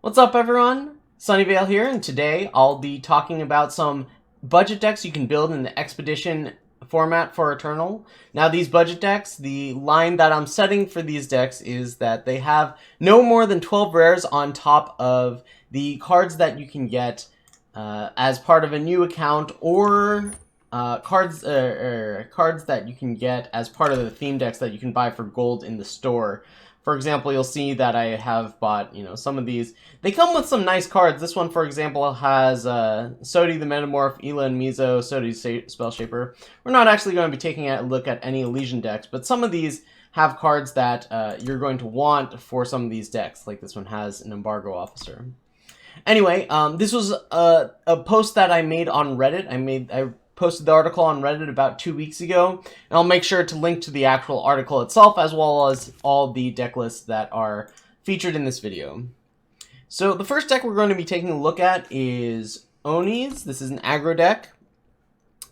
What's up, everyone? Sunyveil here, and today I'll be talking about some budget decks you can build in the Expedition format for Eternal. Now, these budget decks, the line that I'm setting for these decks is that they have no more than 12 rares on top of the cards that you can get as part of a new account, or cards that you can get as part of the theme decks that you can buy for gold in the store. For example, you'll see that I have bought, some of these. They come with some nice cards. This one, for example, has Sodi the Metamorph, Ela and Mizo, Sodi Spell Shaper. We're not actually going to be taking a look at any Elysian decks, but some of these have cards that you're going to want for some of these decks. Like this one has an Embargo Officer. Anyway, this was a post that I made on Reddit. I posted the article on Reddit about 2 weeks ago, and I'll make sure to link to the actual article itself as well as all the deck lists that are featured in this video. So the first deck we're going to be taking a look at is Oni's. This is an aggro deck.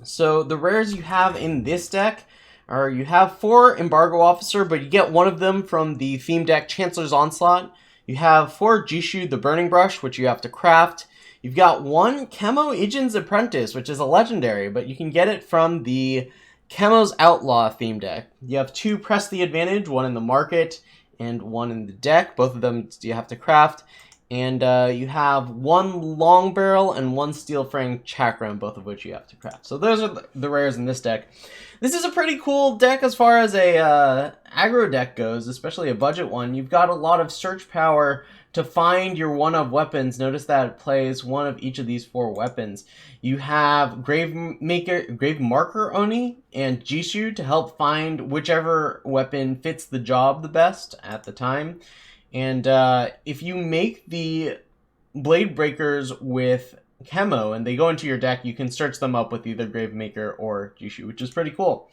So the rares you have in this deck are, you have 4 Embargo Officer, but you get one of them from the theme deck Chancellor's Onslaught. You have 4 Jishu the Burning Brush, which you have to craft. You've got 1 Chemo Ijin's Apprentice, which is a legendary, but you can get it from the Chemo's Outlaw theme deck. You have 2 Press the Advantage, 1 in the market and 1 in the deck. Both of them you have to craft. And you have 1 Long Barrel and 1 Steel Frame Chakram, both of which you have to craft. So those are the rares in this deck. This is a pretty cool deck as far as a aggro deck goes, especially a budget one. You've got a lot of search power to find your one-of weapons. Notice that it plays one of each of these 4 weapons. You have Grave Marker Oni and Jishu to help find whichever weapon fits the job the best at the time. And if you make the Blade Breakers with Chemo and they go into your deck, you can search them up with either Gravemaker or Jishu, which is pretty cool.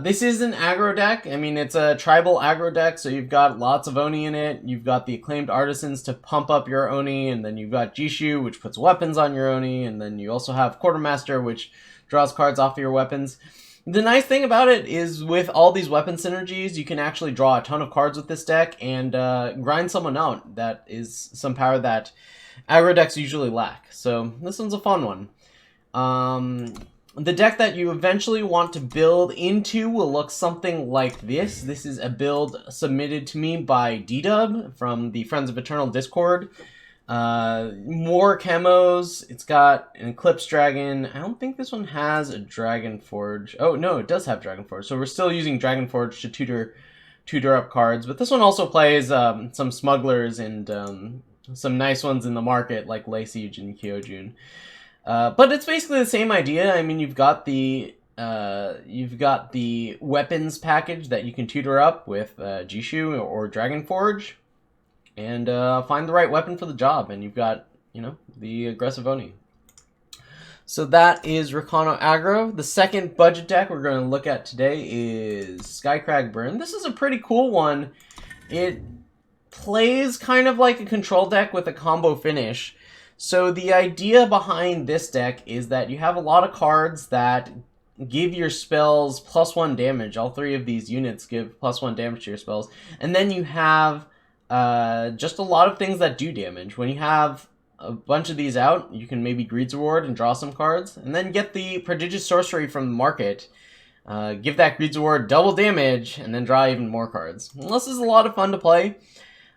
This is an aggro deck. I mean, it's a tribal aggro deck, so you've got lots of Oni in it. You've got the Acclaimed Artisans to pump up your Oni, and then you've got Jishu, which puts weapons on your Oni, and then you also have Quartermaster, which draws cards off of your weapons. The nice thing about it is with all these weapon synergies, you can actually draw a ton of cards with this deck and grind someone out. That is some power that aggro decks usually lack. So this one's a fun one. The deck that you eventually want to build into will look something like this. This is a build submitted to me by D-Dub from the Friends of Eternal Discord. More camos. It's got an Eclipse Dragon. I don't think this one has a Dragon Forge. Oh, no, it does have Dragon Forge. So we're still using Dragon Forge to tutor up cards. But this one also plays some Smugglers and some nice ones in the market like Lay Siege and Kyojun. But it's basically the same idea. I mean, you've got the weapons package that you can tutor up with Jishu or Dragon Forge, and find the right weapon for the job, and you've got, the aggressive Oni. So that is Rakano Aggro. The second budget deck we're going to look at today is Skycrag Burn. This is a pretty cool one. It plays kind of like a control deck with a combo finish. So the idea behind this deck is that you have a lot of cards that give your spells +1 damage. All 3 of these units give +1 damage to your spells. And then you have just a lot of things that do damage. When you have a bunch of these out, you can maybe Greed's Reward and draw some cards, and then get the Prodigious Sorcery from the market. Give that Greed's Reward double damage, and then draw even more cards. And this is a lot of fun to play.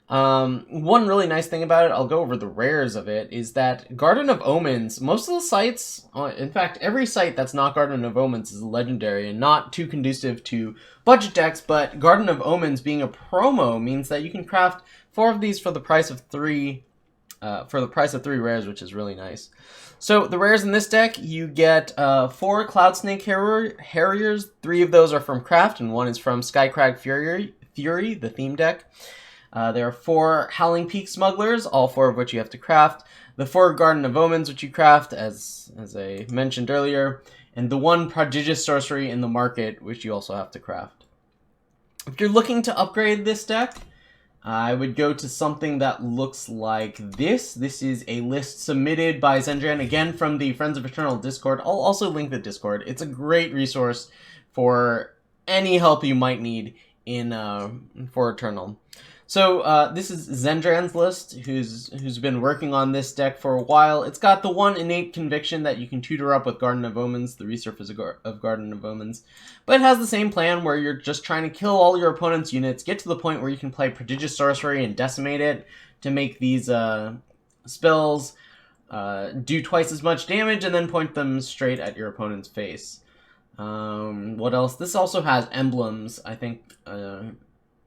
One really nice thing about it, I'll go over the rares of it, is that Garden of Omens, most of the sites, in fact, every site that's not Garden of Omens is a legendary and not too conducive to budget decks, but Garden of Omens being a promo means that you can craft 4 of these for the price of 3 rares, which is really nice. So the rares in this deck, you get 4 Cloud Snake Harriers. 3 of those are from Craft, and 1 is from Skycrag Fury, the theme deck. There are 4 Howling Peak Smugglers, all 4 of which you have to craft. The 4 Garden of Omens, which you craft, as I mentioned earlier. And the 1 Prodigious Sorcery in the market, which you also have to craft. If you're looking to upgrade this deck, I would go to something that looks like this. This is a list submitted by Zendran, again from the Friends of Eternal Discord. I'll also link the Discord. It's a great resource for any help you might need in for Eternal. So this is Zendran's list, who's been working on this deck for a while. It's got the one innate conviction that you can tutor up with Garden of Omens, the resurface of Garden of Omens, but it has the same plan where you're just trying to kill all your opponent's units, get to the point where you can play Prodigious Sorcery and decimate it to make these spells do twice as much damage, and then point them straight at your opponent's face. What else? This also has emblems, I think.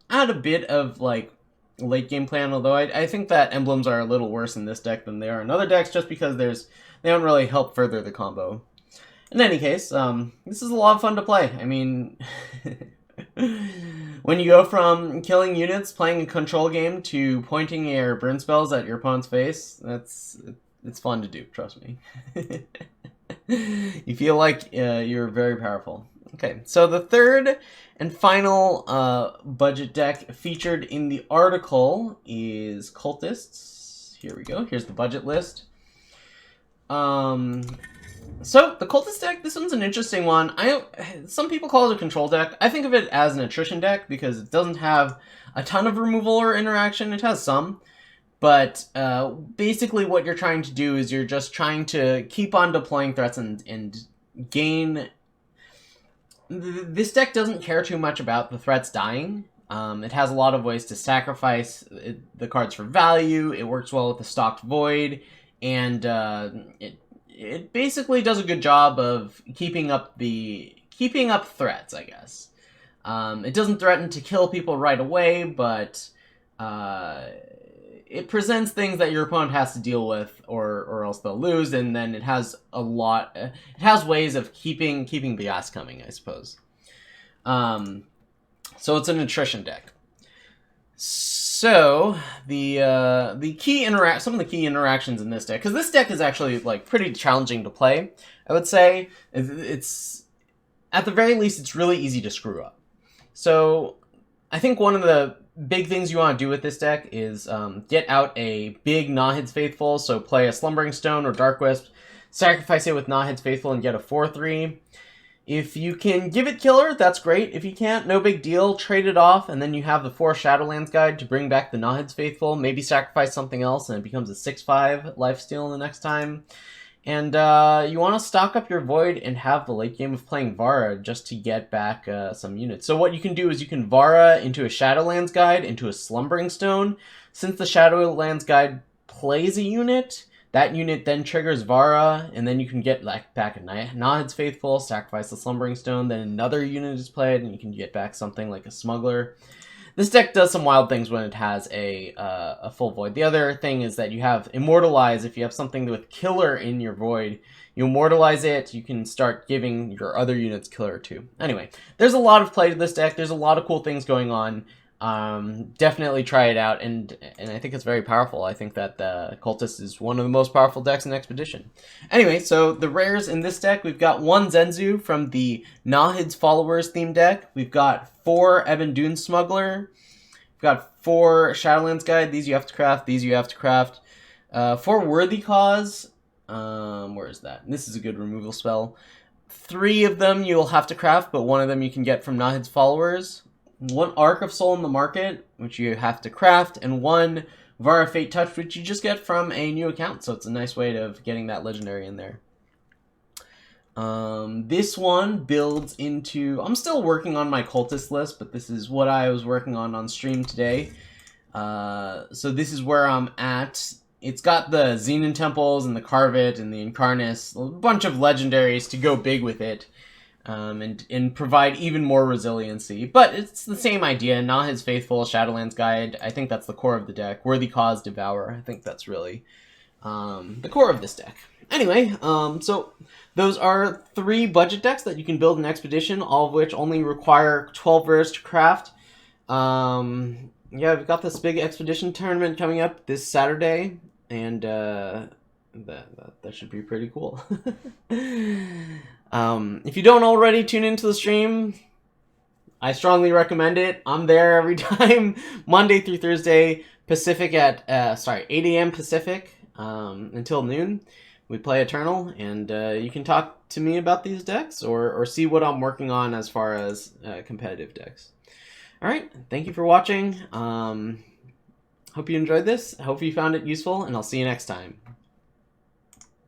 Add a bit of like late game plan, although I think that emblems are a little worse in this deck than they are in other decks, just because they don't really help further the combo. In any case, this is a lot of fun to play. I mean, when you go from killing units, playing a control game, to pointing your burn spells at your opponent's face, it's fun to do, trust me. You feel like you're very powerful. Okay, so the third and final budget deck featured in the article is Cultists. Here we go. Here's the budget list. So the Cultist deck, this one's an interesting one. Some people call it a control deck. I think of it as an attrition deck because it doesn't have a ton of removal or interaction. It has some. But basically what you're trying to do is you're just trying to keep on deploying threats and gain... This deck doesn't care too much about the threats dying. It has a lot of ways to sacrifice the cards for value. It works well with the stocked void, and it basically does a good job of keeping up threats, I guess. It doesn't threaten to kill people right away, but it presents things that your opponent has to deal with, or else they'll lose, and then it has it has ways of keeping the ass coming, I suppose. So it's an attrition deck. So some of the key interactions in this deck, because this deck is actually like pretty challenging to play, I would say. It's at the very least it's really easy to screw up. So I think one of the big things you want to do with this deck is get out a big Nahid's Faithful, so play a Slumbering Stone or Dark Wisp, sacrifice it with Nahid's Faithful and get a 4/3. If you can give it Killer, that's great. If you can't, no big deal, trade it off, and then you have the 4 Shadowlands Guide to bring back the Nahid's Faithful, maybe sacrifice something else and it becomes a 6/5 lifesteal the next time. And you want to stock up your Void and have the late game of playing Vara just to get back some units. So what you can do is you can Vara into a Shadowlands Guide, into a Slumbering Stone. Since the Shadowlands Guide plays a unit, that unit then triggers Vara, and then you can get back a Nahid's Faithful, sacrifice the Slumbering Stone, then another unit is played, and you can get back something like a Smuggler. This deck does some wild things when it has a full Void. The other thing is that you have Immortalize. If you have something with Killer in your Void, you Immortalize it, you can start giving your other units Killer too. Anyway, there's a lot of play to this deck. There's a lot of cool things going on. Definitely try it out, and I think it's very powerful. I think that Cultist is one of the most powerful decks in Expedition. Anyway, so the rares in this deck, we've got 1 Zenzu from the Nahid's Followers theme deck. We've got 4 Evan Dune Smuggler. We've got 4 Shadowlands Guide. These you have to craft. These you have to craft. 4 Worthy Cause. Where is that? This is a good removal spell. 3 of them you'll have to craft, but 1 of them you can get from Nahid's Followers. 1 Arc of Soul in the Market, which you have to craft, and 1 Vara Fate Touch, which you just get from a new account, so it's a nice way of getting that legendary in there. This one builds into... I'm still working on my Cultist list, but this is what I was working on stream today. So this is where I'm at. It's got the Xenon Temples and the Carvet and the Incarnus, a bunch of legendaries to go big with it. And provide even more resiliency. But it's the same idea. Nahid's Faithful, Shadowlands Guide. I think that's the core of the deck. Worthy Cause, Devour. I think that's really the core of this deck. Anyway, so those are 3 budget decks that you can build in Expedition, all of which only require 12 rares to craft. Yeah, we've got this big Expedition tournament coming up this Saturday, and that should be pretty cool. If you don't already tune into the stream, I strongly recommend it. I'm there every time, Monday through Thursday, Pacific at 8 a.m. Pacific until noon. We play Eternal, and you can talk to me about these decks or see what I'm working on as far as competitive decks. All right, thank you for watching. Hope you enjoyed this. Hope you found it useful, and I'll see you next time.